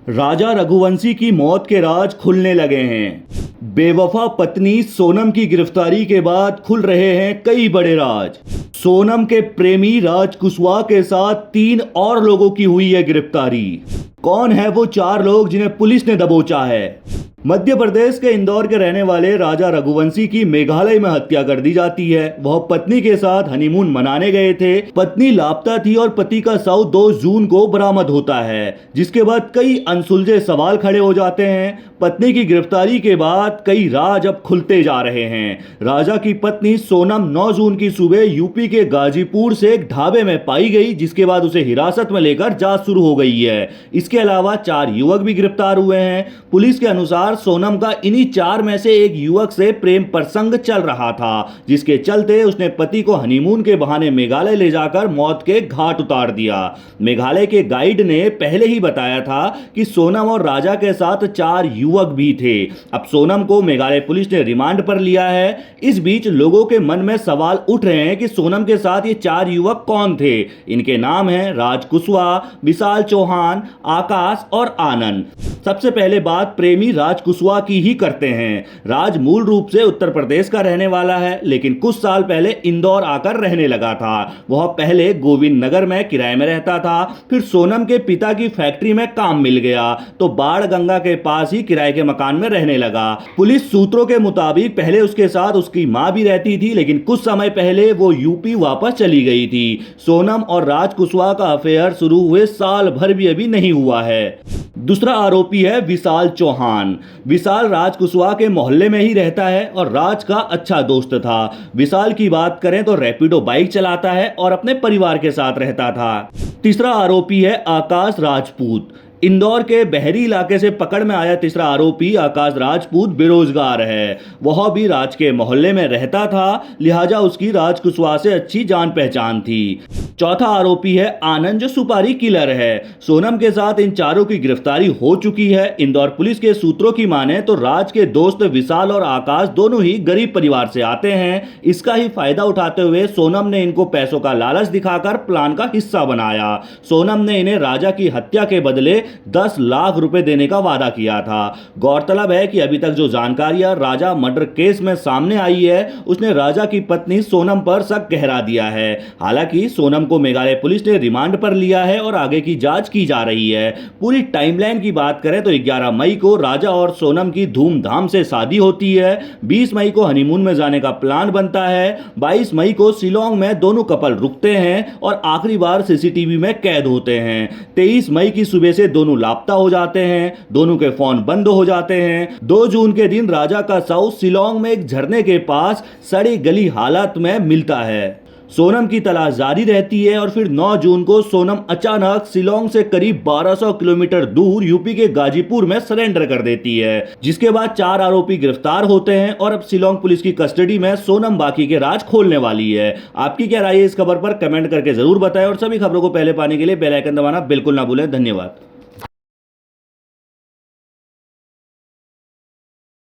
राजा रघुवंशी की मौत के राज खुलने लगे हैं। बेवफा पत्नी सोनम की गिरफ्तारी के बाद खुल रहे हैं कई बड़े राज। सोनम के प्रेमी राज कुशवाहा के साथ 3 और लोगों की हुई है गिरफ्तारी। कौन है वो 4 लोग जिन्हें पुलिस ने दबोचा है? मध्य प्रदेश के इंदौर के रहने वाले राजा रघुवंशी की मेघालय में हत्या कर दी जाती है। वह पत्नी के साथ हनीमून मनाने गए थे। पत्नी लापता थी और पति का शव 2 जून को बरामद होता है, जिसके बाद कई अनसुलझे सवाल खड़े हो जाते हैं। पत्नी की गिरफ्तारी के बाद कई राज अब खुलते जा रहे हैं। राजा की पत्नी सोनम 9 जून की सुबह यूपी के गाजीपुर से एक ढाबे में पाई गई, जिसके बाद उसे हिरासत में लेकर जांच शुरू हो गई है। इसके अलावा 4 युवक भी गिरफ्तार हुए हैं। पुलिस के अनुसार सोनम का इन्हीं 4 में से एक युवक से प्रेम प्रसंग चल रहा था, जिसके चलते उसने पति को हनीमून के बहाने मेघालय ले जाकर मौत के घाट उतार दिया। मेघालय के गाइड ने पहले ही बताया था कि सोनम और राजा के साथ 4 युवक भी थे। अब सोनम को मेघालय पुलिस ने रिमांड पर लिया है। इस बीच लोगों के मन में सवाल उठ रहे हैं कि सोनम के साथ ये 4 युवक कौन थे। इनके नाम हैं राज कुशवाहा, विशाल चौहान, आकाश और आनंद। सबसे पहले बात प्रेमी राज कुशवाहा की ही करते हैं। राज मूल रूप से उत्तर प्रदेश का रहने वाला है, लेकिन कुछ साल पहले इंदौर आकर रहने लगा था। वह पहले गोविंद नगर में किराए में रहता था, फिर सोनम के पिता की फैक्ट्री में काम मिल गया तो बाढ़ गंगा के पास ही किराए के मकान में रहने लगा। पुलिस सूत्रों के मुताबिक पहले उसके साथ उसकी मां भी रहती थी, लेकिन कुछ समय पहले वो यूपी वापस चली गई थी। सोनम और राज कुशवाहा का अफेयर शुरू हुए साल भर भी अभी नहीं हुआ है। दूसरा आरोपी है विशाल चौहान। विशाल राज कुशवाहा के मोहल्ले में ही रहता है और राज का अच्छा दोस्त था। विशाल की बात करें तो रैपिडो बाइक चलाता है और अपने परिवार के साथ रहता था। तीसरा आरोपी है आकाश राजपूत। इंदौर के बहरी इलाके से पकड़ में आया तीसरा आरोपी आकाश राजपूत बेरोजगार है। वह भी राज के मोहल्ले में रहता था, लिहाजा उसकी राज कुशवाहा से अच्छी जान पहचान थी। चौथा आरोपी है आनंद, जो सुपारी किलर है। सोनम के साथ इन 4 की गिरफ्तारी हो चुकी है। इंदौर पुलिस के सूत्रों की माने तो राज के दोस्त विशाल और आकाश दोनों ही गरीब परिवार से आते हैं। इसका ही फायदा उठाते हुए सोनम ने इनको पैसों का लालच दिखाकर प्लान का हिस्सा बनाया। सोनम ने इन्हें राजा की हत्या के बदले 10 लाख रुपए देने का वादा किया था। गौरतलब है कि अभी तक जो जानकारियां राजा मर्डर केस में सामने आई है, उसने राजा की पत्नी सोनम पर शक गहरा दिया है। हालांकि सोनम को मेघालय पुलिस ने रिमांड पर लिया है और आगे की जांच की जा रही है। पूरी टाइमलाइन की बात करें तो 11 मई को राजा और सोनम की धूमधाम से शादी होती है। 20 मई को हनीमून में जाने का प्लान बनता है। 22 मई को शिलोंग में दोनों कपल रुकते हैं और आखिरी बार सीसीटीवी में कैद होते हैं। 23 मई की सुबह से दोनों लापता हो जाते हैं। दोनों के फोन बंद हो जाते हैं। 2 जून के दिन राजा का शव शिलोंग में एक झरने के पास सड़ी गली हालत में मिलता है। सोनम की तलाश जारी रहती है और फिर 9 जून को सोनम अचानक शिलोंग से करीब 1200 किलोमीटर दूर यूपी के गाजीपुर में सरेंडर कर देती है, जिसके बाद 4 आरोपी गिरफ्तार होते हैं और अब शिलोंग पुलिस की कस्टडी में सोनम बाकी के राज खोलने वाली है। आपकी क्या राय है इस खबर पर? कमेंट करके जरूर बताएं और सभी खबरों को पहले पाने के लिए बेल आइकन दबाना बिल्कुल ना भूलें। धन्यवाद।